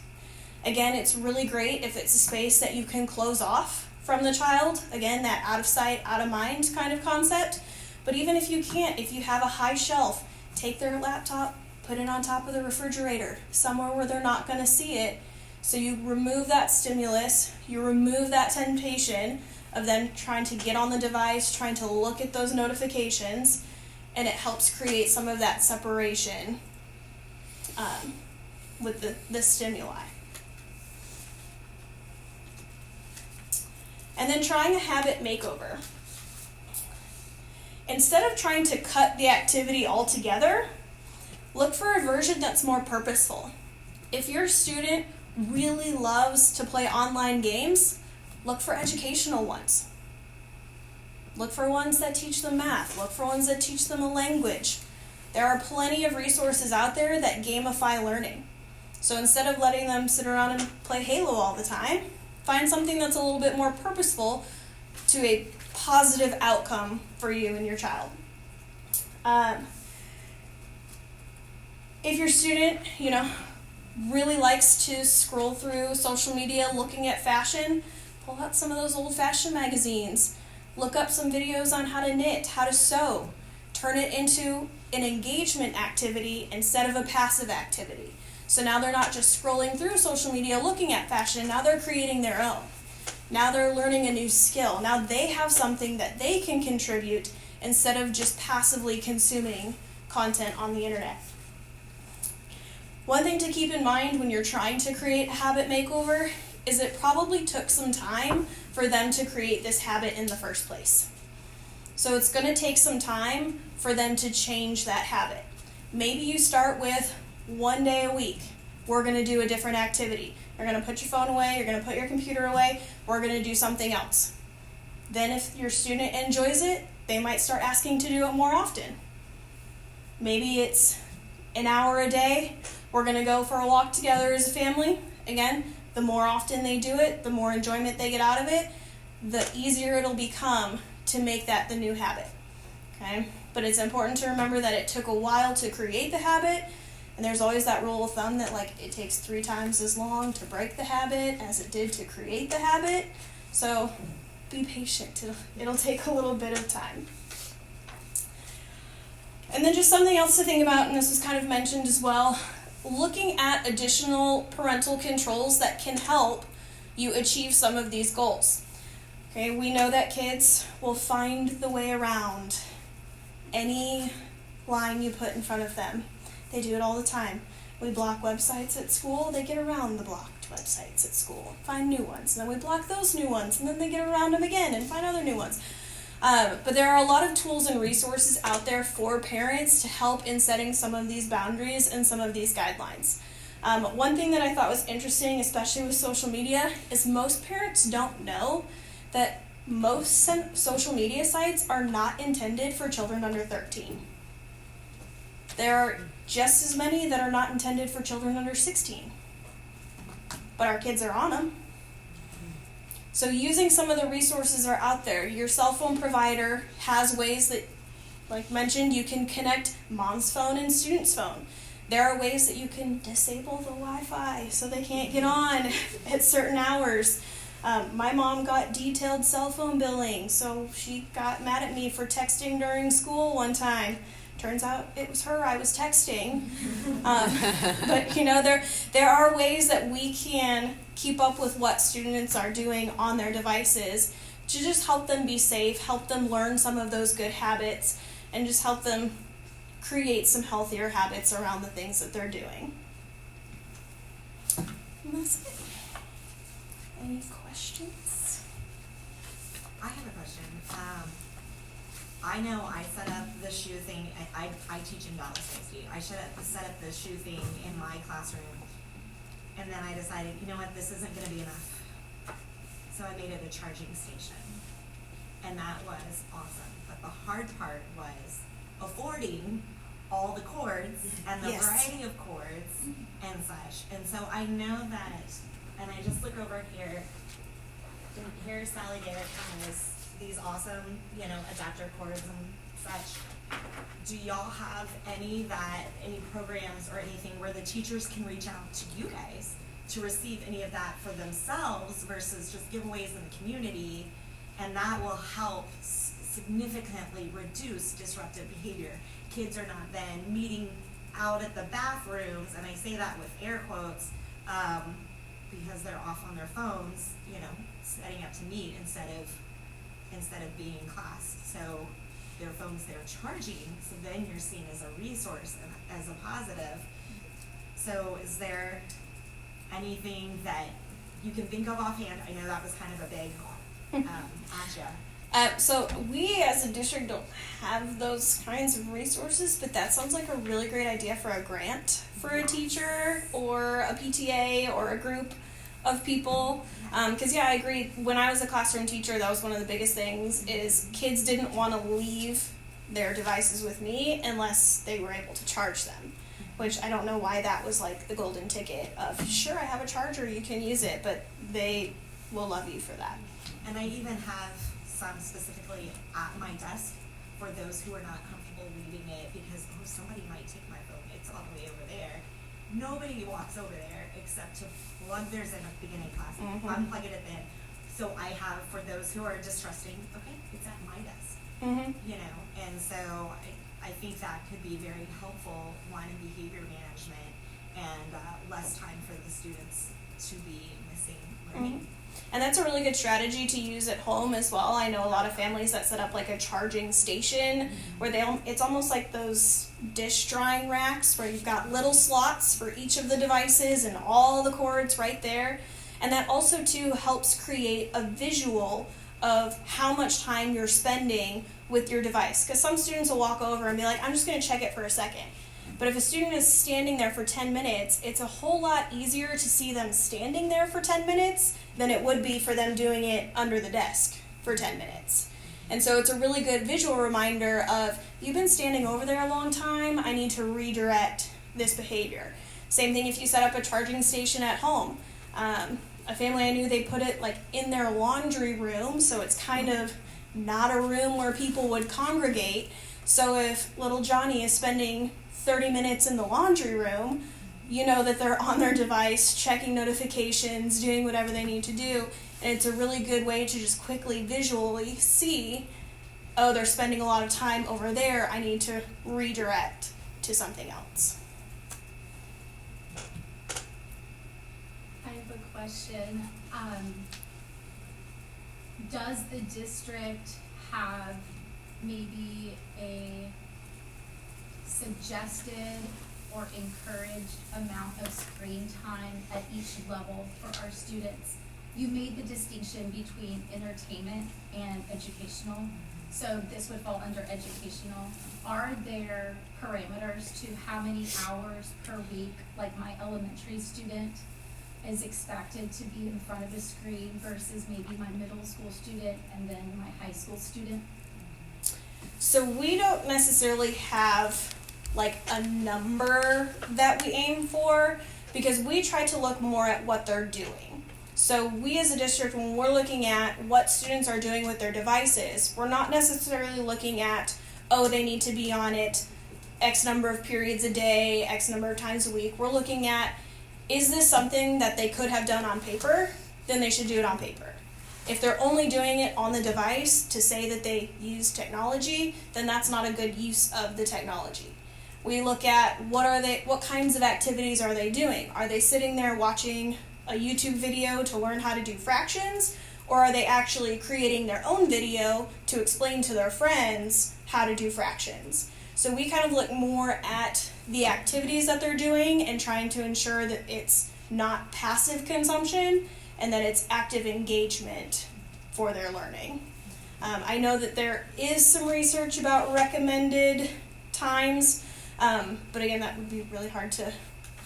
Again, it's really great if it's a space that you can close off from the child. Again, that out of sight, out of mind kind of concept. But even if you can't, if you have a high shelf, take their laptop, put it on top of the refrigerator, somewhere where they're not going to see it. So you remove that stimulus, you remove that temptation of them trying to get on the device, trying to look at those notifications, and it helps create some of that separation with the stimuli. And then trying a habit makeover. Instead of trying to cut the activity altogether, look for a version that's more purposeful. If your student really loves to play online games, look for educational ones. Look for ones that teach them math. Look for ones that teach them a language. There are plenty of resources out there that gamify learning. So instead of letting them sit around and play Halo all the time, find something that's a little bit more purposeful to a positive outcome for you and your child. If your student, really likes to scroll through social media looking at fashion, pull out some of those old fashion magazines. Look up some videos on how to knit, how to sew. Turn it into an engagement activity instead of a passive activity. So now they're not just scrolling through social media looking at fashion, now they're creating their own. Now they're learning a new skill. Now they have something that they can contribute instead of just passively consuming content on the internet. One thing to keep in mind when you're trying to create a habit makeover is it probably took some time for them to create this habit in the first place. So it's going to take some time for them to change that habit. Maybe you start with 1 day a week. We're going to do a different activity. You're going to put your phone away, you're going to put your computer away, we're going to do something else. Then if your student enjoys it, they might start asking to do it more often. Maybe it's an hour a day. We're going to go for a walk together as a family. Again, the more often they do it, the more enjoyment they get out of it, the easier it'll become to make that the new habit. Okay? But it's important to remember that it took a while to create the habit, and there's always that rule of thumb that it takes 3 times as long to break the habit as it did to create the habit. So be patient. It'll take a little bit of time. And then just something else to think about, and this was kind of mentioned as well, looking at additional parental controls that can help you achieve some of these goals. Okay, we know that kids will find the way around any line you put in front of them. They do it all the time. We block websites at school, they get around the blocked websites at school, find new ones, and then we block those new ones, and then they get around them again and find other new ones. But there are a lot of tools and resources out there for parents to help in setting some of these boundaries and some of these guidelines. One thing that I thought was interesting, especially with social media, is most parents don't know that most social media sites are not intended for children under 13. There are just as many that are not intended for children under 16. But our kids are on them. So using some of the resources that are out there, your cell phone provider has ways that like mentioned, you can connect mom's phone and student's phone. There are ways that you can disable the Wi-Fi so they can't get on at certain hours. My mom got detailed cell phone billing, so she got mad at me for texting during school one time. Turns out it was her I was texting. But there are ways that we can keep up with what students are doing on their devices to just help them be safe, help them learn some of those good habits, and just help them create some healthier habits around the things that they're doing. And that's it. Any questions? I have a question. I know I set up the shoe thing. I teach in battle safety. I set up the shoe thing in my classroom, and then I decided, you know what, this isn't going to be enough. So I made it a charging station, and that was awesome. But the hard part was affording all the cords and the Yes. variety of cords and such. And so I know that, and I just look over here, and here's Sally Garrett has these awesome, adapter cords and such. Do y'all have any programs or anything where the teachers can reach out to you guys to receive any of that for themselves versus just giveaways in the community? And that will help significantly reduce disruptive behavior. Kids are not then meeting out at the bathrooms, and I say that with air quotes, because they're off on their phones, setting up to meet instead of being in class. So their phones they're charging, so then you're seen as a resource and as a positive. So is there anything that you can think of offhand? I know that was kind of a big gotcha. So we as a district don't have those kinds of resources, but that sounds like a really great idea for a grant for a teacher or a PTA or a group of people. Because I agree, when I was a classroom teacher, that was one of the biggest things, is kids didn't want to leave their devices with me unless they were able to charge them, which I don't know why that was like the golden ticket of, sure, I have a charger, you can use it, but they will love you for that. And I even have some specifically at my desk for those who are not comfortable leaving it because, somebody might take my phone, it's all the way over there. Nobody walks over there except to plug theirs in at the beginning class, unplug it at the end. So I have, for those who are distrusting, okay, it's at my desk, and so I think that could be very helpful, one, in behavior management and less time for the students to be missing learning. And that's a really good strategy to use at home as well. I know a lot of families that set up like a charging station where it's almost like those dish drying racks where you've got little slots for each of the devices and all the cords right there. And that also too helps create a visual of how much time you're spending with your device. Because some students will walk over and be like, I'm just going to check it for a second. But if a student is standing there for 10 minutes, it's a whole lot easier to see them standing there for 10 minutes than it would be for them doing it under the desk for 10 minutes. And so it's a really good visual reminder of, you've been standing over there a long time, I need to redirect this behavior. Same thing if you set up a charging station at home. A family I knew, they put it like in their laundry room, so it's kind of not a room where people would congregate. So if little Johnny is spending 30 minutes in the laundry room, you know that they're on their device, checking notifications, doing whatever they need to do. And it's a really good way to just quickly visually see, oh, they're spending a lot of time over there, I need to redirect to something else. I have a question. Does the district have maybe a suggested or encouraged amount of screen time at each level for our students? You made the distinction between entertainment and educational, so this would fall under educational. Are there parameters to how many hours per week, like my elementary student is expected to be in front of a screen versus maybe my middle school student and then my high school student? So we don't necessarily have like a number that we aim for, because we try to look more at what they're doing. So we as a district, when we're looking at what students are doing with their devices, we're not necessarily looking at, oh, they need to be on it X number of periods a day, X number of times a week. We're looking at, is this something that they could have done on paper? Then they should do it on paper. If they're only doing it on the device to say that they use technology, then that's not a good use of the technology. We look at what kinds of activities are they doing? Are they sitting there watching a YouTube video to learn how to do fractions? Or are they actually creating their own video to explain to their friends how to do fractions? So we kind of look more at the activities that they're doing and trying to ensure that it's not passive consumption and that it's active engagement for their learning. I know that there is some research about recommended times, but again, that would be really hard to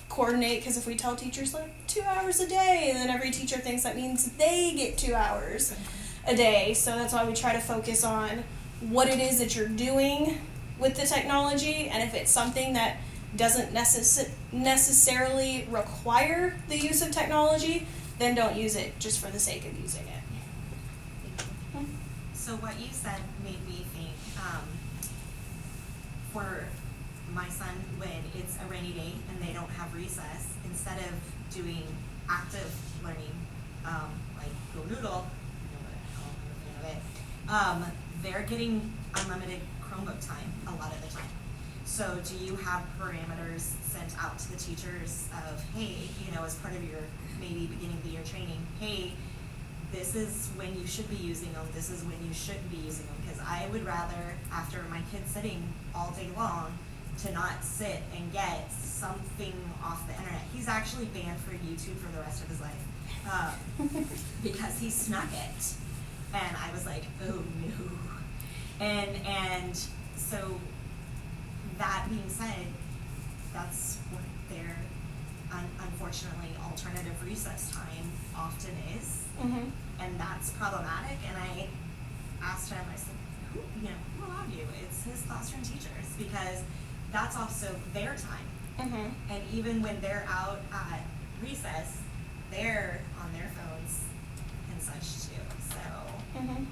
coordinate, because if we tell teachers like 2 hours a day, and then every teacher thinks that means they get 2 hours a day. So that's why we try to focus on what it is that you're doing with the technology, and if it's something that doesn't necessarily require the use of technology, then don't use it just for the sake of using it. So what you said made me think, for my son, when it's a rainy day and they don't have recess, instead of doing active learning, like Go Noodle, they're getting unlimited Chromebook time a lot of the time. So do you have parameters sent out to the teachers of, hey, as part of your maybe beginning of the year training, hey, this is when you should be using them, this is when you shouldn't be using them? Because I would rather, after my kid's sitting all day long, to not sit and get something off the internet. He's actually banned for YouTube for the rest of his life because he snuck it. And I was like, oh no. And so that being said, that's what their unfortunately alternative recess time often is. Mm-hmm. And that's problematic. And I asked him, I said, who allowed you? It's his classroom teachers, because that's also their time. Mm-hmm. And even when they're out at recess, they're on their phones and such too. So Mm-hmm.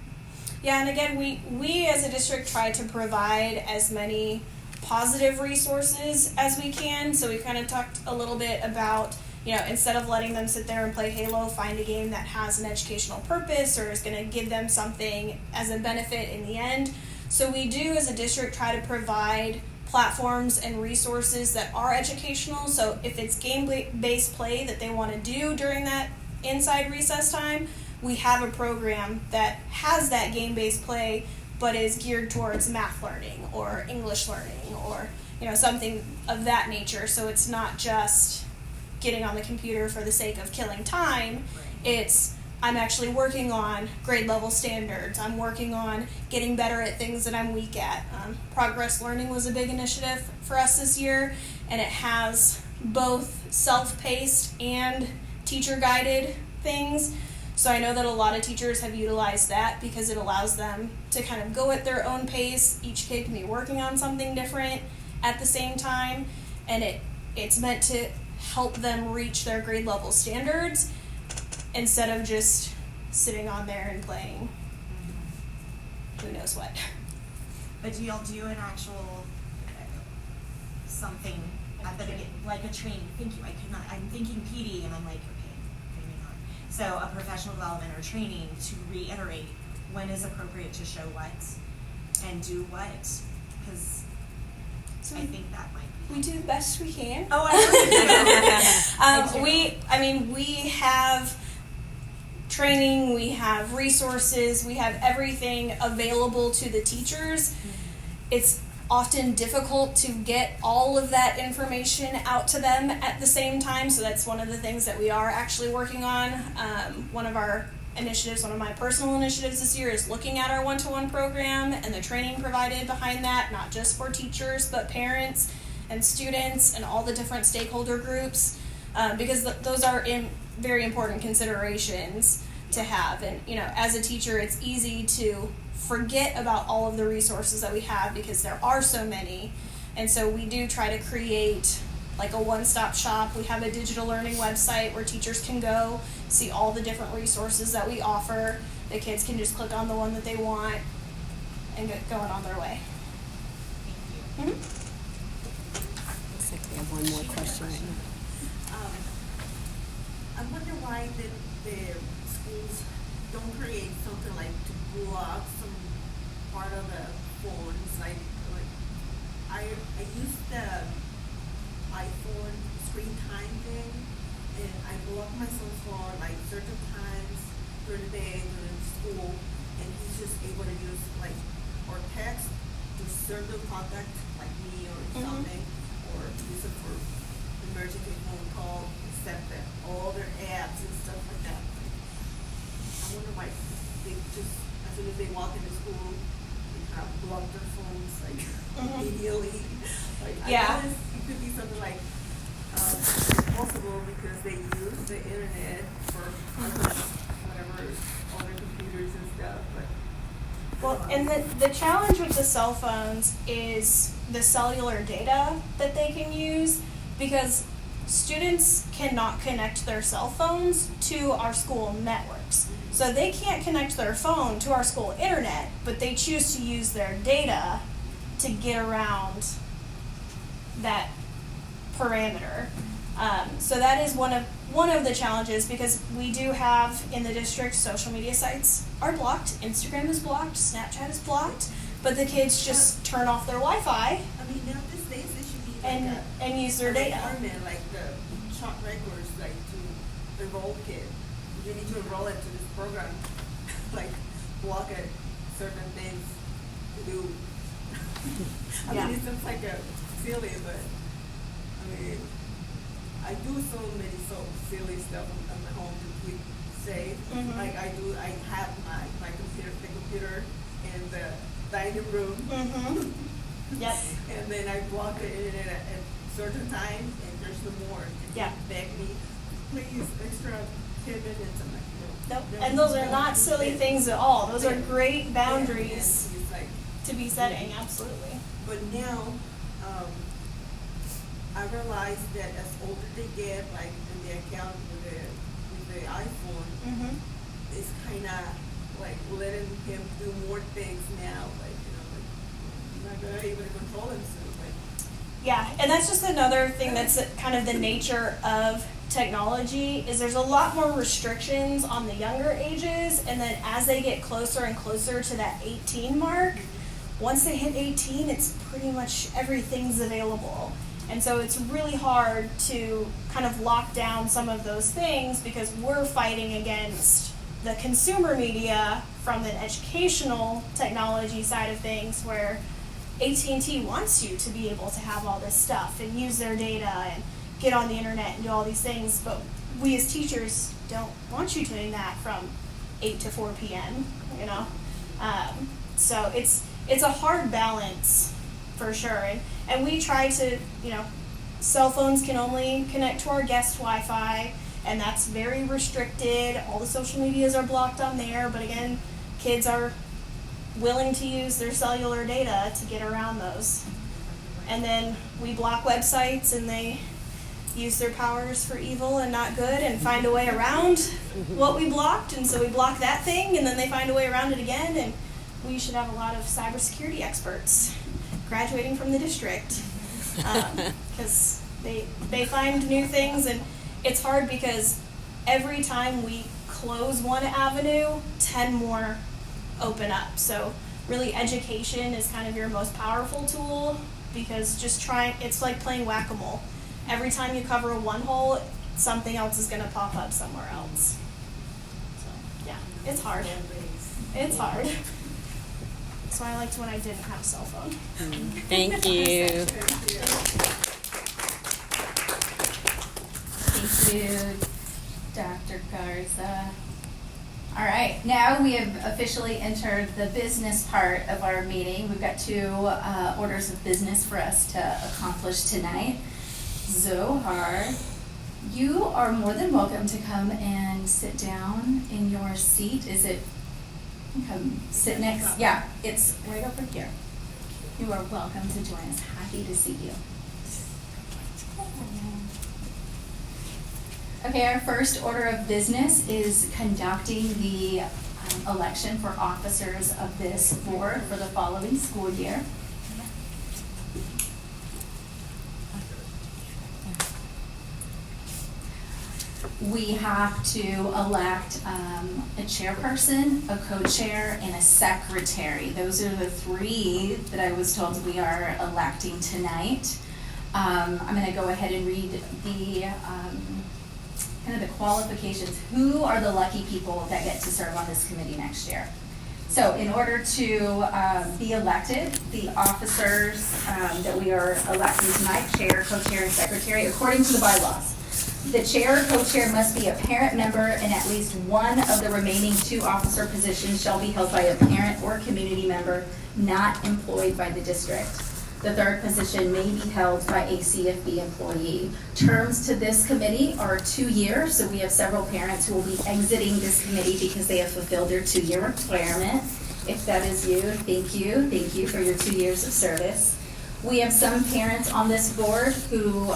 Yeah, and again, we as a district try to provide as many positive resources as we can. So we kind of talked a little bit about, instead of letting them sit there and play Halo, find a game that has an educational purpose or is going to give them something as a benefit in the end. So we do, as a district, try to provide platforms and resources that are educational. So if it's game-based play that they want to do during that inside recess time, we have a program that has that game-based play but is geared towards math learning or English learning or something of that nature. So it's not just getting on the computer for the sake of killing time. right. It's, I'm actually working on grade level standards. I'm working on getting better at things that I'm weak at. Progress learning was a big initiative for us this year, and it has both self-paced and teacher-guided things. So I know that a lot of teachers have utilized that because it allows them to kind of go at their own pace. Each kid can be working on something different at the same time, and it's meant to help them reach their grade level standards instead of just sitting on there and playing who knows what. But do y'all do an actual something at the beginning, like a training? Thank you. I'm thinking PD, and I'm like, okay, maybe not. So a professional development or training to reiterate when is appropriate to show what and do what, because So I think that might be. we do the best we can. Oh, I know you do. We have training, we have resources, we have everything available to the teachers. Mm-hmm. It's often difficult to get all of that information out to them at the same time, so that's one of the things that we are actually working on. One of our initiatives, one of my personal initiatives this year is looking at our one-to-one program and the training provided behind that, not just for teachers, but parents and students and all the different stakeholder groups, because those are very important considerations to have. And as a teacher, it's easy to forget about all of the resources that we have because there are so many. And so we do try to create like a one-stop shop. We have a digital learning website where teachers can go see all the different resources that we offer. The kids can just click on the one that they want and get going on their way. Mhm. Looks like we have one more question right now. I wonder why the schools don't create something like to block some part of the phones, like I use the iPhone screen time thing, and I block my son's phone like certain times during the day during school, and he's just able to use like or text to certain contact like me or something, or use it for emergency phone call, except that all their apps and stuff like that. I wonder why they just, as soon as they walk into school, they kind of block their phones like immediately. Like, Yeah. I guess it could be something like possible because they use the internet for whatever, all their computers and stuff, but. Well, and the challenge with the cell phones is the cellular data that they can use, because students cannot connect their cell phones to our school networks. So they can't connect their phone to our school internet, but they choose to use their data to get around that parameter. So that is one of the challenges, because we do have in the district social media sites are blocked, Instagram is blocked, Snapchat is blocked, but the kids just turn off their Wi-Fi I mean, now these days they should be like and use their a data. requirement, like the shot records, like to enroll kid. You need to enroll into this program, like block it, certain things to do. I Yeah. mean, it sounds like a silly, but I mean, I do so many silly stuff on my home to keep safe. Mhm. Like I have my computer in the dining room. Yep. And then I block the internet at certain times, and there's no more. And Yeah. they beg me, please, extra 10 minutes. I'm like, no. Nope. no, And those are no. not silly things at all. Those are Yeah. great Yeah, boundaries and it's like, to be setting, absolutely. but now, I realize that as older they get, like in the account with the iPhone, it's kind of like letting him do more things now. Like, you're not gonna be able to control himself. Like, Yeah, and that's just another thing that's kind of the nature of technology, is there's a lot more restrictions on the younger ages, and then as they get closer and closer to that 18 mark, once they hit 18, it's pretty much everything's available. And so it's really hard to kind of lock down some of those things, because we're fighting against the consumer media from the educational technology side of things, where AT&T wants you to be able to have all this stuff and use their data and get on the internet and do all these things, but we as teachers don't want you doing that from 8 to 4 p.m., you know? So it's a hard balance for sure. And we try to, cell phones can only connect to our guest Wi-Fi, and that's very restricted. All the social medias are blocked on there, but again, kids are willing to use their cellular data to get around those. And then we block websites, and they use their powers for evil and not good and find a way around what we blocked, and so we block that thing, and then they find a way around it again, and we should have a lot of cybersecurity experts graduating from the district, because they find new things, and it's hard because every time we close one avenue, 10 more open up. So really education is kind of your most powerful tool, because it's like playing whack-a-mole. Every time you cover one hole, something else is going to pop up somewhere else. So yeah, it's hard. It's hard. That's why I liked when I didn't have a cell phone. Thank you. Thank you, Dr. Garza. All right, now we have officially entered the business part of our meeting. We've got 2 orders of business for us to accomplish tonight. Zohar, you are more than welcome to come and sit down in your seat. Is it, come sit next, yeah, it's right over here. You are welcome to join us. Happy to see you. Okay, our first order of business is conducting the election for officers of this board for the following school year. we have to elect a chairperson, a co-chair, and a secretary. Those are the three that I was told we are electing tonight. I'm going to go ahead and read the kind of the qualifications. Who are the lucky people that get to serve on this committee next year? So in order to be elected, the officers that we are electing tonight, chair, co-chair, and secretary, according to the bylaws, the chair or co-chair must be a parent member, and at least one of the remaining 2 officer positions shall be held by a parent or community member not employed by the district. The third position may be held by a CFB employee. Terms to this committee are 2 years, so we have several parents who will be exiting this committee because they have fulfilled their 2-year requirement. If that is you, thank you. Thank you for your 2 years of service. We have some parents on this board who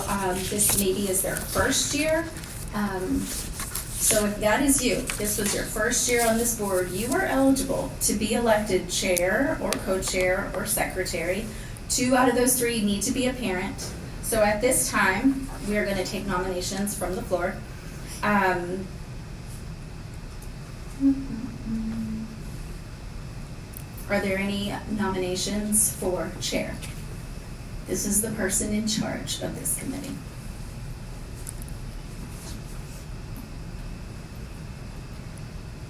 this maybe is their first year. So if that is you, this was your first year on this board, you are eligible to be elected chair or co-chair or secretary. 2 out of those 3 need to be a parent. So at this time, we are going to take nominations from the floor. Are there any nominations for chair? This is the person in charge of this committee.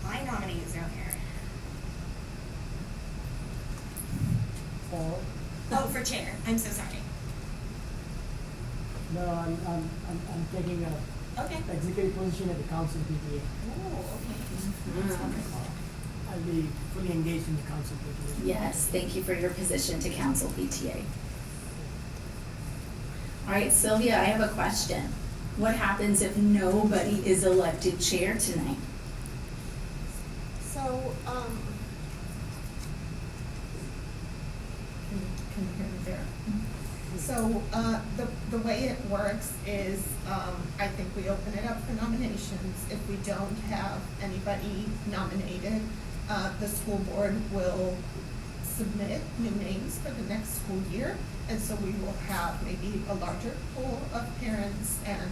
I nominate Zohair. Or, Oh, for chair. I'm so sorry. no, I'm taking a Okay. executive position at the council PTA. Oh, okay. I'll be fully engaged in the council PTA. Yes, thank you for your position to council PTA. All right, Sylvia, I have a question. What happens if nobody is elected chair tonight? So, can you hear me there? So, the way it works is, I think we open it up for nominations. If we don't have anybody nominated, the school board will submit new names for the next school year. And so we will have maybe a larger pool of parents and,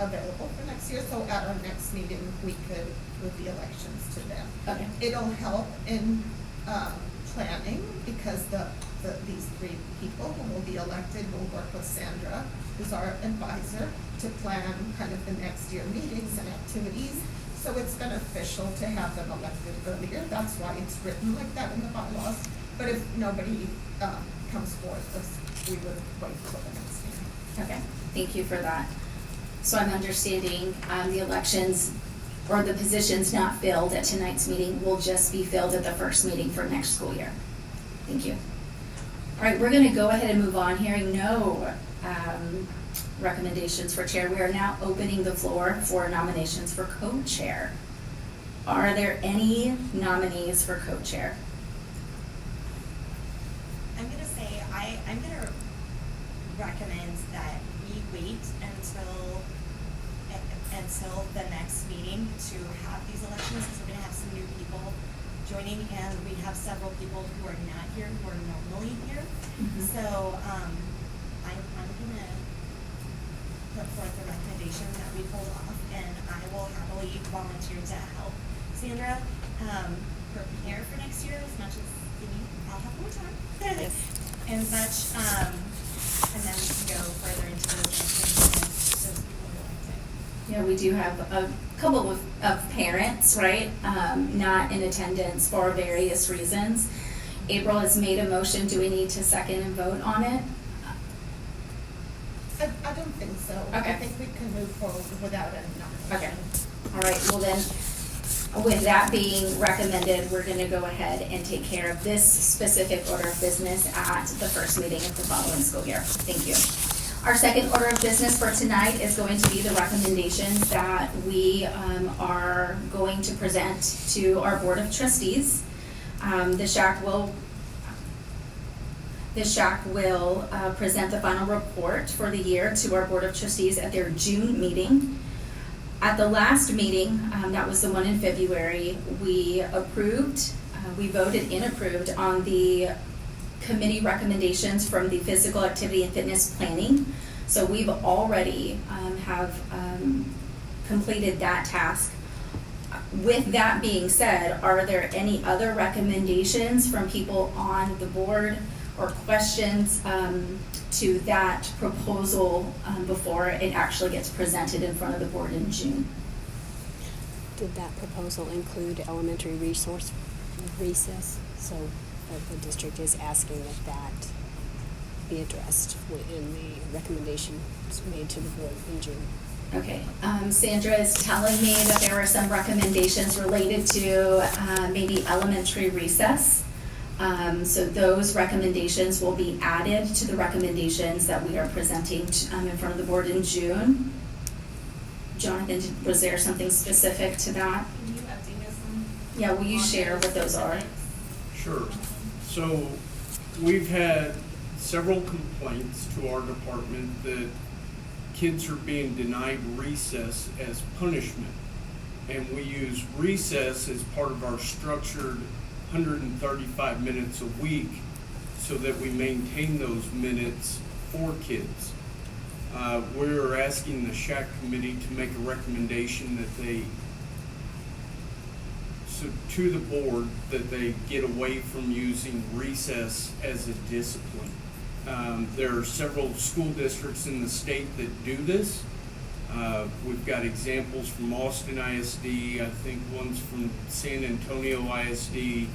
available for next year. So at our next meeting, we could move the elections to them. Okay. It'll help in, planning because these 3 people who will be elected will work with Sandra, who's our advisor, to plan kind of the next year meetings and activities. So it's beneficial to have them elected earlier. That's why it's written like that in the bylaws. But if nobody comes forth, we would wait till the next meeting. Okay, thank you for that. So I'm understanding the elections or the positions not filled at tonight's meeting will just be filled at the first meeting for next school year. Thank you. All right, we're going to go ahead and move on. Hearing no recommendations for chair, we are now opening the floor for nominations for co-chair. Are there any nominees for co-chair? I'm gonna say, I'm gonna recommend that we wait until the next meeting to have these elections, because we're gonna have some new people joining, and we have several people who are not here, who are normally here. So, I'm gonna put forth a recommendation that we hold off, and I will happily volunteer to help Sandra, prepare for next year as much as you need. I'll have more time. And such, and then we can go further into those elections and those people who like it. Yeah, we do have a couple of parents, right, not in attendance for various reasons. April has made a motion. Do we need to second and vote on it? I don't think so. Okay. I think we can move forward without any nomination. Okay. All right, well then, with that being recommended, we're gonna go ahead and take care of this specific order of business at the first meeting of the following school year. Thank you. Our second order of business for tonight is going to be the recommendations that we are going to present to our Board of Trustees. The SHAC will present the final report for the year to our Board of Trustees at their June meeting. At the last meeting, that was the one in February, we voted and approved on the committee recommendations from the physical activity and fitness planning. So we've already have completed that task. With that being said, are there any other recommendations from people on the board or questions to that proposal before it actually gets presented in front of the board in June? Did that proposal include elementary resource recess? So the district is asking that be addressed in the recommendations made to the board in June. Okay, Sandra is telling me that there were some recommendations related to maybe elementary recess. So those recommendations will be added to the recommendations that we are presenting in front of the board in June. Jonathan, was there something specific to that? Can you update us on? Yeah, will you share what those are? Sure. So we've had several complaints to our department that kids are being denied recess as punishment. And we use recess as part of our structured 135 minutes a week so that we maintain those minutes for kids. We're asking the SHAC committee to make a recommendation that to the board that they get away from using recess as a discipline. There are several school districts in the state that do this. We've got examples from Austin ISD, I think one's from San Antonio ISD.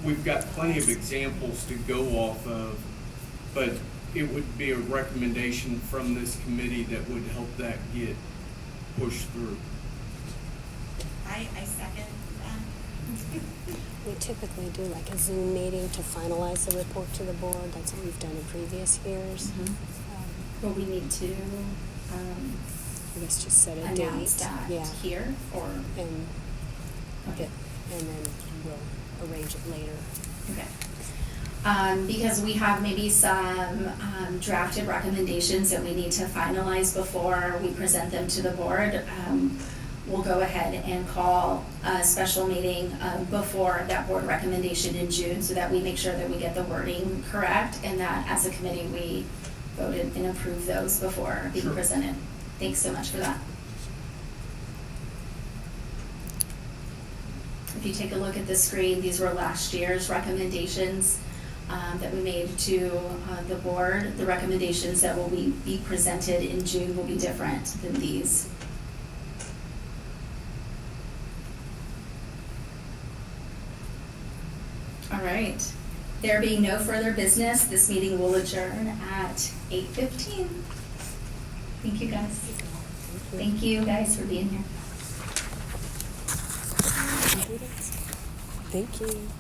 We've got plenty of examples to go off of, but it would be a recommendation from this committee that would help that get pushed through. I second that. We typically do like a Zoom meeting to finalize the report to the board. That's what we've done in previous years. Will we need to I guess just set a date. announce that Yeah. here or? And Okay. and then we'll arrange it later. Okay. Because we have maybe some drafted recommendations that we need to finalize before we present them to the board. We'll go ahead and call a special meeting before that board recommendation in June so that we make sure that we get the wording correct and that as a committee we voted and approved those before being presented. Thanks so much for that. If you take a look at the screen, these were last year's recommendations that we made to the board. The recommendations that will be presented in June will be different than these. All right. There being no further business, this meeting will adjourn at 8:15. Thank you, guys. Thank you, guys, for being here. Thank you.